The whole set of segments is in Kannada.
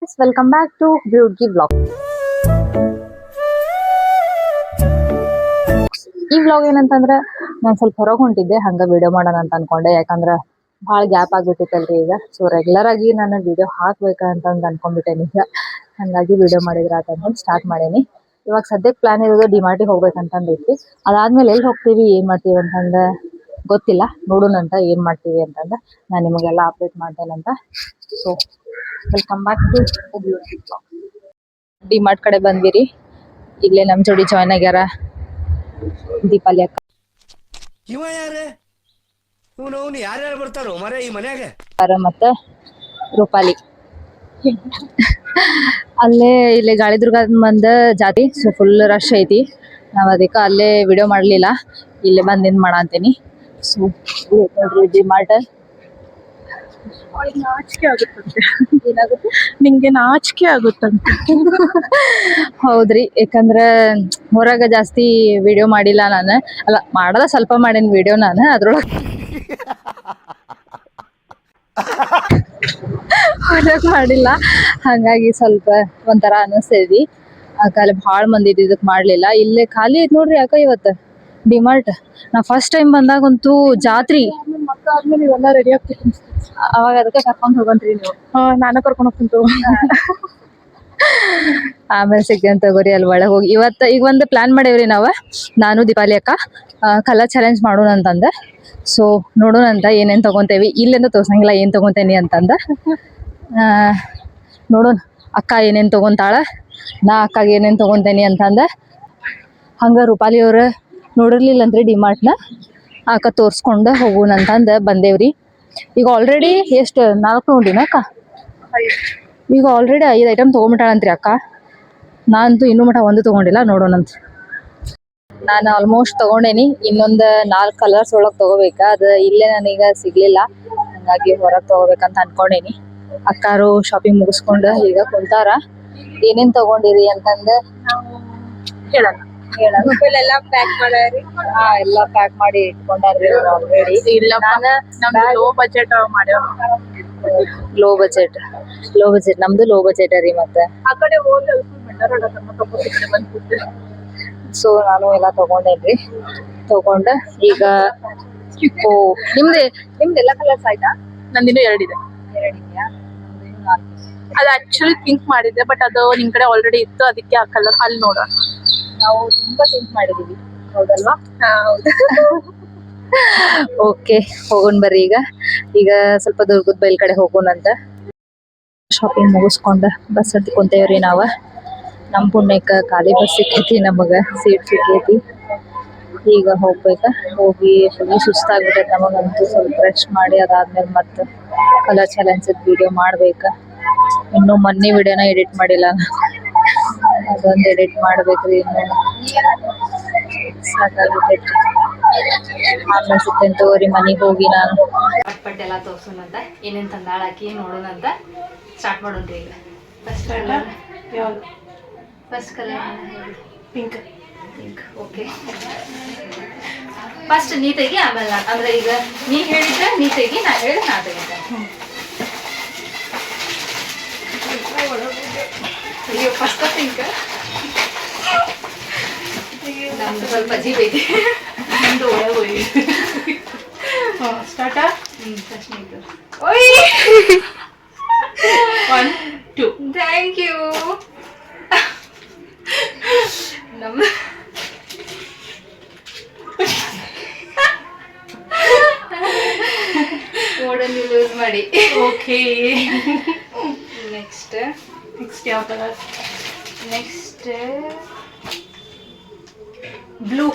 Welcome back to beauty vlog. ಈ ವ್ಲಾಗ್ ಏನಂತಂದ್ರೆ ನಾನು ಸ್ವಲ್ಪ ಹೊರಗೆ ಹೊಂಟಿದ್ದೆ, ಹಂಗ ವಿಡಿಯೋ ಮಾಡೋಣ ಅಂತ ಅನ್ಕೊಂಡೆ. ಯಾಕಂದ್ರೆ ಭಾಳ ಗ್ಯಾಪ್ ಆಗ್ಬಿಟ್ಟಿತ್ತಲ್ರಿ ಈಗ. ಸೊ ರೆಗ್ಯುಲರ್ ಆಗಿ ನಾನು ವಿಡಿಯೋ ಹಾಕ್ಬೇಕಂತಂದು ಅನ್ಕೊಂಡ್ಬಿಟ್ಟೇನಿ ಈಗ. ಹಂಗಾಗಿ ವಿಡಿಯೋ ಮಾಡಿದ್ರ ಅಂತಂದು ಸ್ಟಾರ್ಟ್ ಮಾಡೇನಿ. ಇವಾಗ ಸದ್ಯಕ್ಕೆ ಪ್ಲಾನ್ ಇರೋದು ಡಿಮಾರ್ಟಿಗೆ ಹೋಗ್ಬೇಕಂತಂದೈತಿ. ಅದಾದ್ಮೇಲೆ ಎಲ್ಲಿ ಹೋಗ್ತೀವಿ ಏನ್ ಮಾಡ್ತೀವಿ ಅಂತಂದ ಗೊತ್ತಿಲ್ಲ, ನೋಡೋಣಂತ ಏನ್ ಮಾಡ್ತೀವಿ ಅಂತಂದ ನಾನು ನಿಮಗೆಲ್ಲ ಅಪ್ಡೇಟ್ ಮಾಡ್ತೇನಂತ. So welcome back to beauty vlog. DMart ಕಡೆ ಬಂದಿರಿ. ಇಲ್ಲೇ ನಮ್ ಜೋಡಿ ಜಾಯ್ನ್ ಆಗ್ಯಾರ ದೀಪಾಲಿ ಅಕ್ಕ ಇವ ಯಾರೇ ಇವನು ಯಾರ್ಯಾರು ಬರ್ತಾರೋ ಮರೆ ಈ ಮನ್ಯಾಗ ಮತ್ತ ರೂಪಾಲಿ. ಅಲ್ಲೇ ಇಲ್ಲೇ ಗಾಳಿದುರ್ಗ ಮಂದ ಜಾತಿ, ಸೊ ಫುಲ್ ರಶ್ ಐತಿ. ನಾವ್ ಅದಕ್ಕೆ ಅಲ್ಲೇ ವಿಡಿಯೋ ಮಾಡ್ಲಿಲ್ಲ, ಇಲ್ಲೇ ಬಂದಿಂದ ಮಾಡಂತೀನಿ. ಸೊ ನೋಡ್ರಿ ಡಿಮಾರ್ಟ್. ನಾಚಿಕೆ ಆಗುತ್ತಂತೆ. ಏನಾಗುತ್ತೆ? ನಿಂಗೆ ನಾಚಿಕೆ ಆಗುತ್ತಂತೆ. ಹೌದ್ರಿ, ಯಾಕಂದ್ರ ಹೊರಗ ಜಾಸ್ತಿ ವಿಡಿಯೋ ಮಾಡಿಲ್ಲ ನಾನು. ಅಲ್ಲ, ಮಾಡದ ಸ್ವಲ್ಪ ಮಾಡೇನಿ ವಿಡಿಯೋ ನಾನು. ಅದ್ರೊಳಗೆ ಹೊರಗ್ ಮಾಡಿಲ್ಲ, ಹಂಗಾಗಿ ಸ್ವಲ್ಪ ಒಂಥರ ಅನಿಸ್ತೈತಿ. ಅಲ್ಲಿ ಭಾಳ ಮಂದಿ ಇದಕ್ ಮಾಡ್ಲಿಲ್ಲ. ಇಲ್ಲೇ ಖಾಲಿ ಐತ್ ನೋಡ್ರಿ ಅಕ್ಕ ಇವತ್ತು ಡಿಮಾರ್ಟ್. ನಾ ಫಸ್ಟ್ ಟೈಮ್ ಬಂದಾಗಂತೂ ಜಾತ್ರಿ. ಮಕ್ಕ ಆದ್ಮೇಲೆ ಇವೆಲ್ಲ ರೆಡಿ ಆಗ್ತಿತ್ತು. ಅವಾಗ ಅದಕ್ಕೆ ಕರ್ಕೊಂಡ್ ಹೋಗಂತ್ರಿ ನೀವು. ನಾನು ಕರ್ಕೊಂಡು ಹೋಗ್ತೀನಿ. ಆಮೇಲೆ ಸಿಗ್ತೇನೆ ತಗೋರಿ ಅಲ್ಲಿ ಒಳಗೆ ಹೋಗಿ. ಈಗ ಒಂದು ಪ್ಲಾನ್ ಮಾಡೇವ್ರಿ ನಾವು, ನಾನು ದೀಪಾಲಿ ಅಕ್ಕ ಕಲರ್ ಚಾಲೆಂಜ್ ಮಾಡೋಣ ಅಂತಂದ. ಸೊ ನೋಡೋಣ ಅಂತ ಏನೇನ್ ತಗೊಂತೇವಿ. ಇಲ್ಲಿಂದ ತೋರ್ಸಂಗಿಲ್ಲ ಏನ್ ತಗೊಂತೇನಿ ಅಂತಂದ. ನೋಡೋಣ ಅಕ್ಕ ಏನೇನ್ ತಗೊಂತಾಳ, ನಾ ಅಕ್ಕಾಗ ಏನೇನ್ ತಗೊಂತೇನಿ ಅಂತಂದ. ಹಂಗ ರೂಪಾಲಿ ಅವ್ರ ನೋಡಿರ್ಲಿಲ್ಲಂತ್ರಿ ಡಿಮಾರ್ಟ್ನ, ಅಕ್ಕ ತೋರ್ಸ್ಕೊಂಡ ಹೋಗೋಣ ಅಂತಂದ ಬಂದೇವ್ರಿ. ಈಗ ಆಲ್ರೆಡಿ ಎಷ್ಟು 4 ನೋಡಿನ ಅಕ್ಕ? ಈಗ ಆಲ್ರೆಡಿ 5 ಐಟಮ್ ತಗೊಂಬಿಟ್ಟಾಳಂತ್ರಿ ಅಕ್ಕ. ನಾನಂತೂ ಇನ್ನೂ ಮಟ ಒಂದು ತಗೊಂಡಿಲ್ಲ, ನೋಡೋಣಂತ. ನಾನು ಆಲ್ಮೋಸ್ಟ್ ತಗೊಂಡೇನಿ. ಇನ್ನೊಂದು 4 ಕಲರ್ಸ್ ಒಳಗೆ ತಗೋಬೇಕ. ಅದು ಇಲ್ಲೇ ನನಗ ಸಿಗ್ಲಿಲ್ಲ, ಹಂಗಾಗಿ ಹೊರಗೆ ತಗೋಬೇಕಂತ ಅನ್ಕೊಂಡೇನಿ. ಅಕ್ಕಾರು ಶಾಪಿಂಗ್ ಮುಗಿಸ್ಕೊಂಡು ಈಗ ಕುಂತಾರ. ಏನೇನ್ ತಗೊಂಡಿರಿ ಅಂತಂದ ಹೇಳೋಣ. ಎಲ್ಲ ಪ್ಯಾಕ್ ಮಾಡ್ಯಾರಿ. ಎಲ್ಲ ಪ್ಯಾಕ್ ಮಾಡಿ ಇಟ್ಕೊಂಡಾರ್ರಿ ಆಲ್ರೆಡಿ. ಲೋ ಬಜೆಟ್ ಮಾಡ್ಯಾವ. ಲೋ ಬಜೆಟ್ ನಮ್ದು ಲೋ ಬಜೆಟ್ ರೀ. ಮತ್ತೆ ಆ ಕಡೆ ಹೋದ್ರೆ ಬಂದ್ಬಿಟ್ಟು ಸೊ ನಾನು ಎಲ್ಲ ತಗೊಂಡೇನ್ರಿ. ತಗೊಂಡ ಈಗ ನಿಮ್ದೆಲ್ಲ ಕಲರ್ಸ್ ಆಯ್ತಾ? ನಂದಿನ್ನೂ 2 ಇದೆ. ಅದು ಆಕ್ಚುಲಿ ಥಿಂಕ್ ಮಾಡಿದ್ದೆ, ಬಟ್ ಅದು ನಿಮ್ ಕಡೆ ಆಲ್ರೆಡಿ ಇತ್ತು, ಅದಕ್ಕೆ ಆ ಕಲರ್ ಅಲ್ಲಿ ನೋಡೋಣ. ನಾವು ತುಂಬಾ ಥಿಂಕ್ ಮಾಡಿದೀವಿ, ಹೌದಲ್ವಾ? ಹೌದು. ಓಕೆ, ಹೋಗೋಣ ಬರ್ರಿ. ಈಗ ಸ್ವಲ್ಪ ದುರ್ಗದ ಬೈಲ್ ಕಡೆ ಹೋಗೋಣಂತ. ಶಾಪಿಂಗ್ ಮುಗಿಸ್ಕೊಂಡ ಬಸ್ ಹತ್ಕೊಂತೇವ್ರಿ ನಾವ. ನಮ್ಮ ಪುಣ್ಯಕ್ಕ ಖಾಲಿ ಬಸ್ ಸಿಕ್ಕೈತಿ, ನಮಗ ಸೀಟ್ ಸಿಕ್ಕೈತಿ. ಈಗ ಹೋಗ್ಬೇಕ. ಹೋಗಿ ಫುಲ್ ಸುಸ್ತಾಗ್ಬಿಟ್ಟೈತಿ ನಮಗಂತೂ. ಸ್ವಲ್ಪ ರೆಸ್ಟ್ ಮಾಡಿ ಅದಾದ್ಮೇಲೆ ಮತ್ತೆ ಕಲರ್ ಚಾಲೆಂಜ್ ವಿಡಿಯೋ ಮಾಡ್ಬೇಕ. ಇನ್ನು ಮೊನ್ನೆ ವಿಡಿಯೋನ ಎಡಿಟ್ ಮಾಡಿಲ್ಲ, ಅದೊಂದು ಎಡಿಟ್ ಮಾಡ್ಬೇಕ್ರಿ. ಇನ್ನು ಸಾಕಾಗ್ಬಿಟ್ಟೈತಿ. ಆಮೇಲೆ ಸಿಗ್ತೇನೆ ತಗೋರಿ ಮನೆಗೆ ಹೋಗಿ. ನಾನು ಪಟ್ ಎಲ್ಲ ತೋರ್ಸೋಣಂತ, ಏನೇನ್ ತಂದಾಳಾಕಿ ನೋಡೋಣಂತ. ಸ್ಟಾರ್ಟ್ ಮಾಡೋಣ್ರಿ ಈಗ. First colour pink. Okay, first ನೀ ತೆಗಿ, ಆಮೇಲೆ ನಾನು. ಅಂದ್ರೆ ಈಗ ನೀ ಹೇಳಿದ್ರೆ ನೀ ತೆಗಿ, ನಾ ಹೇಳಿದ್ರೆ ನಾ ತೆಗಿದ್ದೆ. ಅಯ್ಯೋ, ಫಸ್ಟ್ ಪಿಂಕ್. ನಮ್ದು ಸ್ವಲ್ಪ ಅಜೀಬ್ ಐತಿ. ನಮ್ದು ಒಳಗೆ ಹೋಗಿ start. First Neetu. 1 2. Thank you. ನಮ್ಮ ಮೋಡನ್ನು ಲೂಸ್ ಮಾಡಿ. ಓಕೆ. ನೆಕ್ಸ್ಟ್ ಯಾವ ಕಲರ್? Next blue.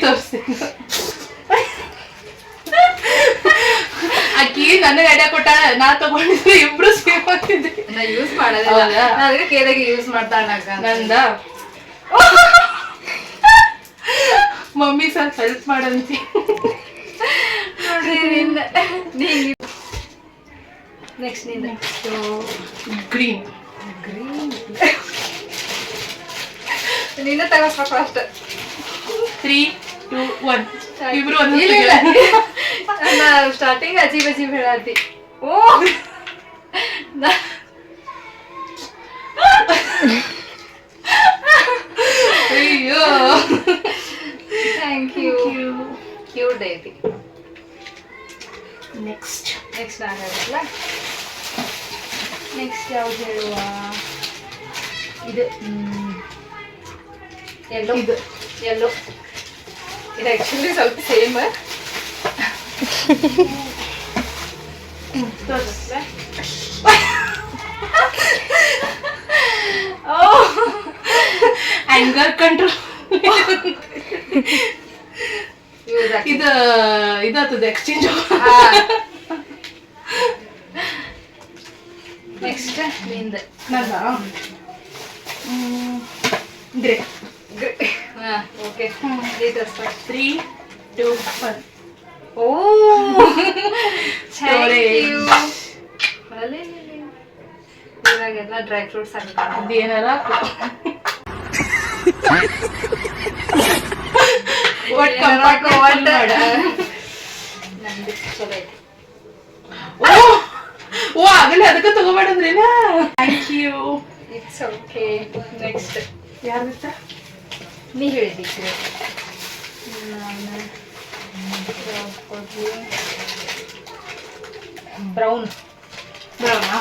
ತೋರಿಸಿ. ಅಕ್ಕಿ ನನಗೆ ಐಡಿಯಾ ಕೊಟ್ಟಾಳ, ನಾ ತಗೊಂಡಿದ್ರೆ ಇಬ್ರು ಸೇಮ್ ಆಗ್ತಿದ್ದೆ. ನಾ ಯೂಸ್ ಮಾಡೋದಿಲ್ಲ, ಅದಕ್ಕೆ ಕೇದಾಗಿ ಯೂಸ್ ಮಾಡ್ತಾಳ. ನಂದ ಮಮ್ಮಿ ಸ್ವಲ್ಪ ಹೆಲ್ಪ್ ಮಾಡಂತಿ. ನೆಕ್ಸ್ಟ್ ನಿಂದ ಗ್ರೀನ್. ನೀನ ತಗೋಸ್ಬೇಕು ಅಷ್ಟ. 3 2 1 ಇಬ್ರು ಒಂದು ಸ್ಟಾರ್ಟಿಂಗ್ ಅಜೀಬ್ ಅಜೀಬ್ ಹೇಳತ್ತಿ. ಓ ಅಯ್ಯೋ ಥ್ಯಾಂಕ್ ಯು. ಕ್ಯೂಟ್ ಐತಿ. ನೆಕ್ಸ್ಟ್ ನಾನು ಹೇಳಲ್ಲ. ನೆಕ್ಸ್ಟ್ ಯಾವ್ದು ಹೇಳುವ? ಇದು ಎಲ್ಲೋ. ಇದು ಆ್ಯಕ್ಚುಲಿ ಸ್ವಲ್ಪ ಸೇಮ್. Anger control. ಇದಾಗ್ತದೆ ಎಕ್ಸ್ಚೇಂಜ್. ನೆಕ್ಸ್ಟ್ ನಿಂದ. ಗ್ರೇ. ಓಕೆ. 3 2 1. ಓ ಇವಾಗೆಲ್ಲ ಡ್ರೈ ಫ್ರೂಟ್ಸ್ ಹಾಕ್ತಾರೆ. ಅದೇನಾರ ನಂದು ಚಲೋ ಐತಿ. ಓ ಆಗಲೇ ಅದಕ್ಕೆ ತಗೋಬೇಡಂದ್ರೇನಾ? Thank you. It's okay. Next ಯಾರು ನೀ ಹೇಳಿದ್ದಿ. ಬ್ರೌನ್. ಬ್ರೌನಾ?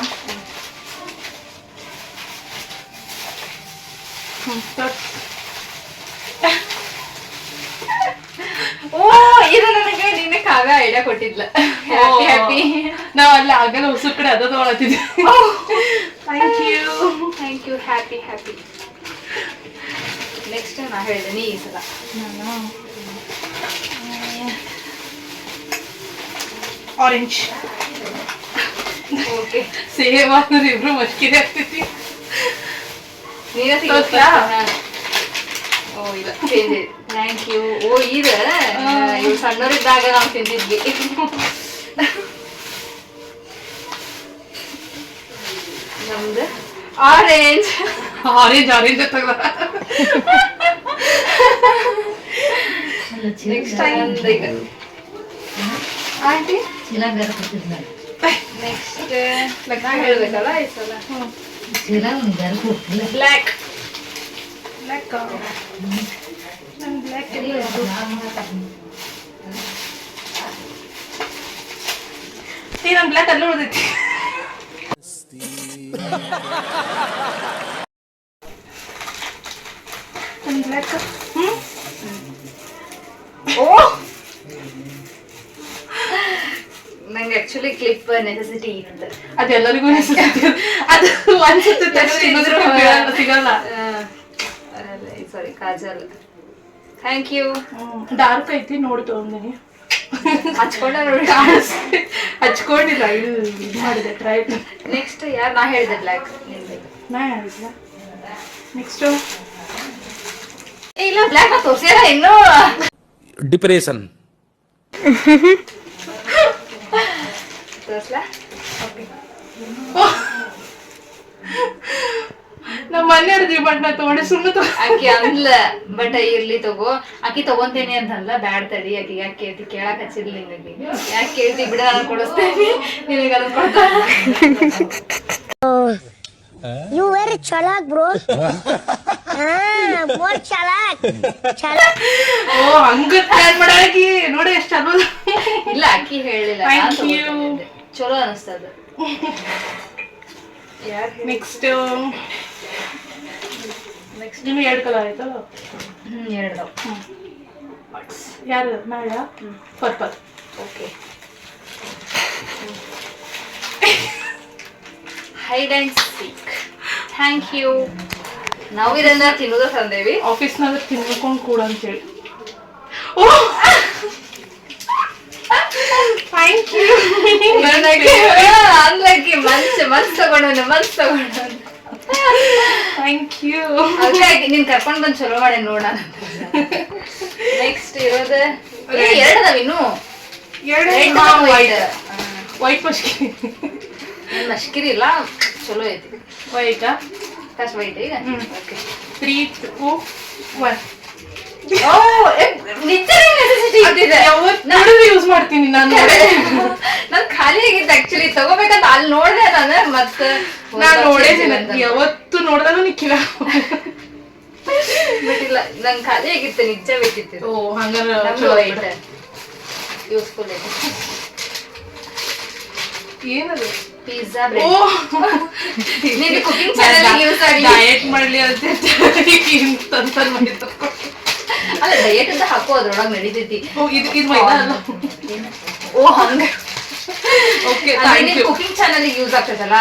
ಓ ಇದು ನನಗೆ ನಿನ್ನೆ ಕಾವ್ಯ ಐಡಿಯಾ ಕೊಟ್ಟಿದ್ಲ. Happy happy. ನಾವ್ ಅಲ್ಲಿ ಆಗಲ್ಲ ಉಸಿರು ಕಡೆ ಅದ ತಗೊಳತಿದ್ವಿ. Thank you. Happy happy. Next ನಾ ಹೇಳಿದೆ ನೀ ಈ ಸಲ. ಆರೆಂಜ್. ಓಕೆ. ಸೇಮ್ ಆದ್ರೆ ಇಬ್ರು ಮಸ್ಕಿರಿ ಆಗ್ತೈತಿ. ನೀನೇ ತೋರ್ಸ್ಲಾ? ಓ ಇಲ್ಲ ಚೇಂಜ್. Thank you. ಓ ಇವು ಸಣ್ಣವರಿದ್ದಾಗ ನಾವು ತಿಂತಿದ್ವಿ. ನಮ್ದು ಆರೆಂಜ್. ತಗೋ. ನೆಕ್ಸ್ಟ್ ಈಗ ಆಂಟಿ. ನೆಕ್ಸ್ಟ್ ಹೇಳ್ಬೇಕಲ್ಲ ಈ ಸಲ. ಬ್ಲ್ಯಾಕ್. ನನ್ ಬ್ಲ್ಯಾಕ್ ಅಲ್ಲೂ ಉಳಿದೈತಿ. ಬ್ಲ್ಯಾಕ್. ಓ ನಂಗೆ ಆಕ್ಚುಲಿ ಕ್ಲಿಪ್ ನೆಸೆಸಿಟಿ ಇತ್ತು. ಅದೆಲ್ಲರಿಗೂ ಅದು ಅನ್ಸುತ್ತೆ ಸಿಗಲ್ಲ. Sorry kajal. Thank you. Dark ಐತಿ ನೋಡಿ ತಗೊಂಡಿನಿ. ಹಚ್ಕೊಂಡ ನೋಡಿ. ಹಚ್ಕೊಂಡಿಲ್ಲ, ಇದು ಮಾಡಿದೆ ಟ್ರೈ. ನೆಕ್ಸ್ಟ್ ಯಾರು? ನಾ ಹೇಳಿದೆ ಬ್ಲ್ಯಾಕ್. ನಾ ಹೇಳಿದ್ಲ. ನೆಕ್ಸ್ಟ್ ಇಲ್ಲ ಬ್ಲ್ಯಾಕ್ ತೋರ್ಸಿಲ್ಲ ಇನ್ನು. ಡಿಪ್ರೆಷನ್. ತೋರ್ಸ್ಲಾ? ನಮ್ಮ ಮನೆಯವ್ರದ್ದು ಬಣ್ಣ ತಗೊಂಡೆ ಸುಮ್ಮನೆ ಆಕಿ ಅಂದ್ಲ. ಬಟ್ ಇರ್ಲಿ ತಗೋ. ಆಕಿ ತಗೊಂತೇನೆ ಅಂತಂದ್ಲ. ಬ್ಯಾಡ್ ತಡಿ ಆಕಿ ಯಾಕೆ ಕೇಳ್ತಿ, ಕೇಳಕ್ ಹಚ್ಚಿರ್ಲಿ ನಿನಗೆ. ಯಾಕೆ ಕೇಳ್ತಿ ಬಿಡ, ನಾನು ಕೊಡಿಸ್ತೇನೆ ನಿನಗೆ. ಅದನ್ನ ಕೊಡ್ತಾನ. You very chalak, bro. More chalak. ಓ ಹಂಗ ಪ್ಲಾನ್ ಮಾಡಾಕಿ ನೋಡಿ ಎಷ್ಟು ಚಲೋ. ಇಲ್ಲ ಆಕಿ ಹೇಳಿಲ್ಲ. ಚಲೋ ಅನಿಸ್ತದ. ನೆಕ್ಸ್ಟ್ ನಿಮ್ಗೆ 2 ಕಲರ್ ಆಯ್ತಲ್ಲ? 2 ಯಾರು? ನಾಳ purple. Okay. Hide and seek. Thank you. ನಾವು ಇದನ್ನ ತಿನ್ನೋದು ತಂದೇವಿ. ಆಫೀಸ್ನಾಗ ತಿನ್ಕೊಂಡು ಕೂಡ ಅಂತೇಳಿ. ಓ ಥ್ಯಾಂಕ್ ಯು. ಅಂದ್ಲಕ್ಕಿ ಮನ್ಸ್ ತಗೊಂಡ. Thank you. ನೀನ್ ಕರ್ಕೊಂಡ್ ಬಂದ್ ಚಲೋ ಮಾಡಿ ನೋಡ. ನೆಕ್ಸ್ಟ್ ಇರೋದು 2 ಅದಾವ ಇನ್ನು. ವೈಟ್ ಮಸ್ಕಿರಿ. ಮಷ್ಕಿರಿ ಇಲ್ಲ, ಚಲೋ ಐತಿ. ವೈಟಾ? ಫಸ್ಟ್ ವೈಟ್ ಈಗ. ಓಕೆ. 3 2 1. ಯಾವತ್ತು ಯೂಸ್ ಮಾಡ್ತೀನಿ ನಾನು. ನಾನ್ ಖಾಲಿ ಆಗಿದ್ದೆ ಆಕ್ಚುಲಿ ತಗೋಬೇಕಂತ ಅಲ್ಲಿ ನೋಡ್ದೆ ನಾನು ಮತ್ತೆ ನಾನ್ ನೋಡೇದಿಲ್ಲ, ಯಾವತ್ತು ನೋಡಿದಾಗ ನಿಕ್ಕಿಲ್ಲ. ಬಿಟ್ಟಿಲ್ಲ, ನಂಗೆ ಖಾಲಿ ಆಗಿತ್ತು, ನಿಜ ಬೇಕಿತ್ತು. ಓ ಹಂಗಾರೆ ಯೂಸ್ಫುಲ್ ಇದೆ. ಏನದು? Pizza bread. ನೀನು ಕುಕಿಂಗ್ ಚಾನೆಲ್ ಯೂಸ್ ಆಗಿ ಡಯಟ್ ಮಾಡ್ಲಿ ಅಂತ ಅಲ್ಲ ಡಯಟ್ ಅಂತ ಹಾಕೋ ಅದ್ರೊಳಗೆ ನಡೀತೈತಿ. ಇದು ಮೈದಾ ಅಲ್ಲ. ಓ ಹಂಗ. Okay thank you. Cooking channel use ಆಗ್ತದಲ್ಲ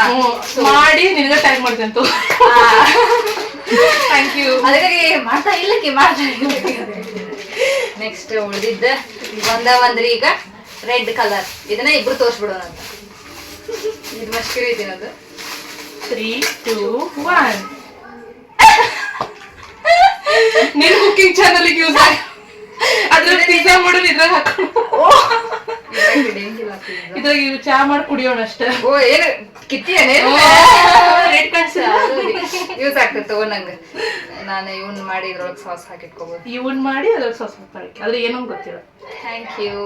ಮಾಡಿ ನಿನಗೆ ಟ್ಯಾಗ್ ಮಾಡ್ತೇನೆ ತೋ. Thank you. ಅದಕ್ಕಾಗಿ ಮಾಡ್ತಾ ಇಲ್ಲಕ್ಕೆ ಮಾಡ್ತಾ ಇಲ್ಲ. ನೆಕ್ಸ್ಟ್ ಉಳಿದಿದ್ದ ಒಂದ್ರಿ ಈಗ ರೆಡ್ ಕಲರ್. ಇದನ್ನ ಇಬ್ರು ತೋರ್ಸ್ಬಿಡೋಣ ಅಂತ. ಇದು ಮಸ್ಕಿರಿ ಐತಿ ಅದು. 3, 2, 1. ನಿನ್ ಕುಕಿಂಗ್ ಚಾನಲ್ ಯೂಸ್ ಆಗಿ ಅದ್ರ ಪಿಜ್ಜಾ ಮಾಡೋದು ಇದ್ರಾಗ ಹಾಕೊಂಡು ಇದ್ರಾಗ ಚಾ ಮಾಡಿ ಕುಡಿಯೋಣ ಅಷ್ಟೇ. ಓ ಏನು ಕಿತ್ತಿಯೇನೆ ರೆಡ್ ಕಾಣಿಸಿಲ್ಲ. ಯೂಸ್ ಆಗ್ತದೆ ತಗೋ ನಂಗೆ. ನಾನು ಇವನ್ ಮಾಡಿ ಇದ್ರೊಳಗೆ ಸಾಸ್ ಹಾಕಿಟ್ಕೋಬಹುದು. ಇವನ್ ಮಾಡಿ ಅದ್ರಾಗ ಸಾಸ್ ಹಾಕಿ ಆದ್ರೆ ಏನೋ ಗೊತ್ತಿಲ್ಲ. Thank you.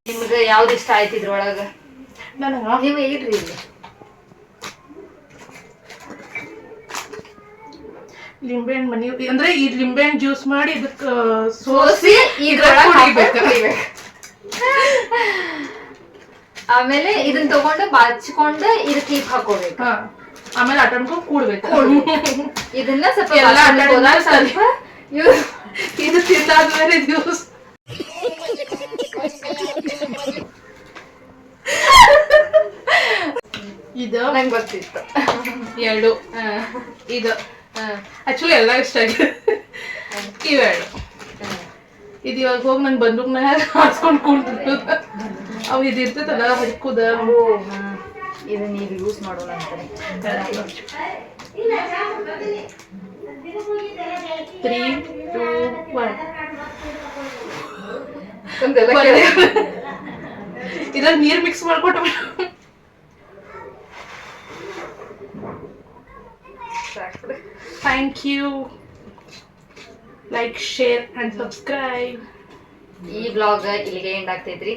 ನಿಮ್ಗೆ ಯಾವ್ದು ಇಷ್ಟ ಆಯ್ತು ಇದ್ರೊಳಗ? ನನಗ ನೀವು ಇಡ್ರಿ ಇಲ್ಲಿ. ಲಿಂಬೆಹಣ್ಣು ಮನಿ ಅಂದ್ರೆ ಈ ಲಿಂಬೆಹಣ್ಣು ಜ್ಯೂಸ್ ಮಾಡಿ ಇದಕ್ಕ ಸೋಸಿ ಇದ್ರೊಳಗೆ ಕುಡಿಬೇಕು. ಆಮೇಲೆ ಇದನ್ನ ತಗೊಂಡು ಬಾಚ್ಕೊಂಡು ಇದು ಕ್ಲಿಪ್ ಹಾಕೋಬೇಕು. ಆಮೇಲೆ ಆಟಾಡ್ಕೊಂಡು ಕೂಡ್ಬೇಕು. ಇದನ್ನ ಸ್ವಲ್ಪ ಎಲ್ಲ ಹೋದಾಗ ಸ್ವಲ್ಪ ಇದು ತಿಂದಾದ್ಮೇಲೆ ಜ್ಯೂಸ್. ಇದು ನಂಗೆ ಗೊತ್ತಿತ್ತು. 2 ಇದು ಆಕ್ಚುಲಿ ಎಲ್ಲ ಇಷ್ಟ ಆಗಿದೆ. ಇವೆರಡು ಇದು ಇವಾಗ ಹೋಗಿ ನಂಗೆ ಬಂದೂಕ್ನ ಹಾಸ್ಕೊಂಡು ಕೂಡ್ತಿತ್ತು. ಅವು ಇದು ಇರ್ತೈತಲ್ಲ ಹಡ್ಕುದ. ಇದನ್ನ ನೀವು ಯೂಸ್ ಮಾಡೋಣ ಅಂತಾನೆ. 3, 2, 1. ಇದ್ರಾಗ ನೀರ್ ಮಿಕ್ಸ್ ಮಾಡ್ಕೊಟ್ಟು. Thank you. Like, share and subscribe. ಈ ಬ್ಲಾಗ್ ಇಲ್ಲಿಗೆ ಎಂಡ್ ಆಗ್ತೈತ್ರಿ.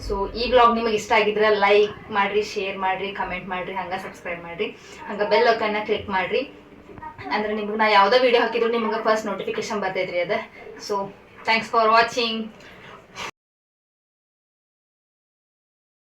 ಸೊ ಈ ಬ್ಲಾಗ್ ನಿಮಗೆ ಇಷ್ಟ ಆಗಿದ್ರೆ ಲೈಕ್ ಮಾಡ್ರಿ, ಶೇರ್ ಮಾಡ್ರಿ, ಕಮೆಂಟ್ ಮಾಡ್ರಿ, ಹಂಗ ಸಬ್ಸ್ಕ್ರೈಬ್ ಮಾಡ್ರಿ, ಹಂಗ ಬೆಲ್ ಐಕನ್ನ ಕ್ಲಿಕ್ ಮಾಡ್ರಿ. ಅಂದ್ರೆ ನಿಮ್ಗೆ ನಾ ಯಾವ್ದೋ ವಿಡಿಯೋ ಹಾಕಿದ್ರು ನಿಮ್ಗೆ ಫಸ್ಟ್ ನೋಟಿಫಿಕೇಶನ್ ಬರ್ತೈತ್ರಿ ಅದ. So thanks for watching.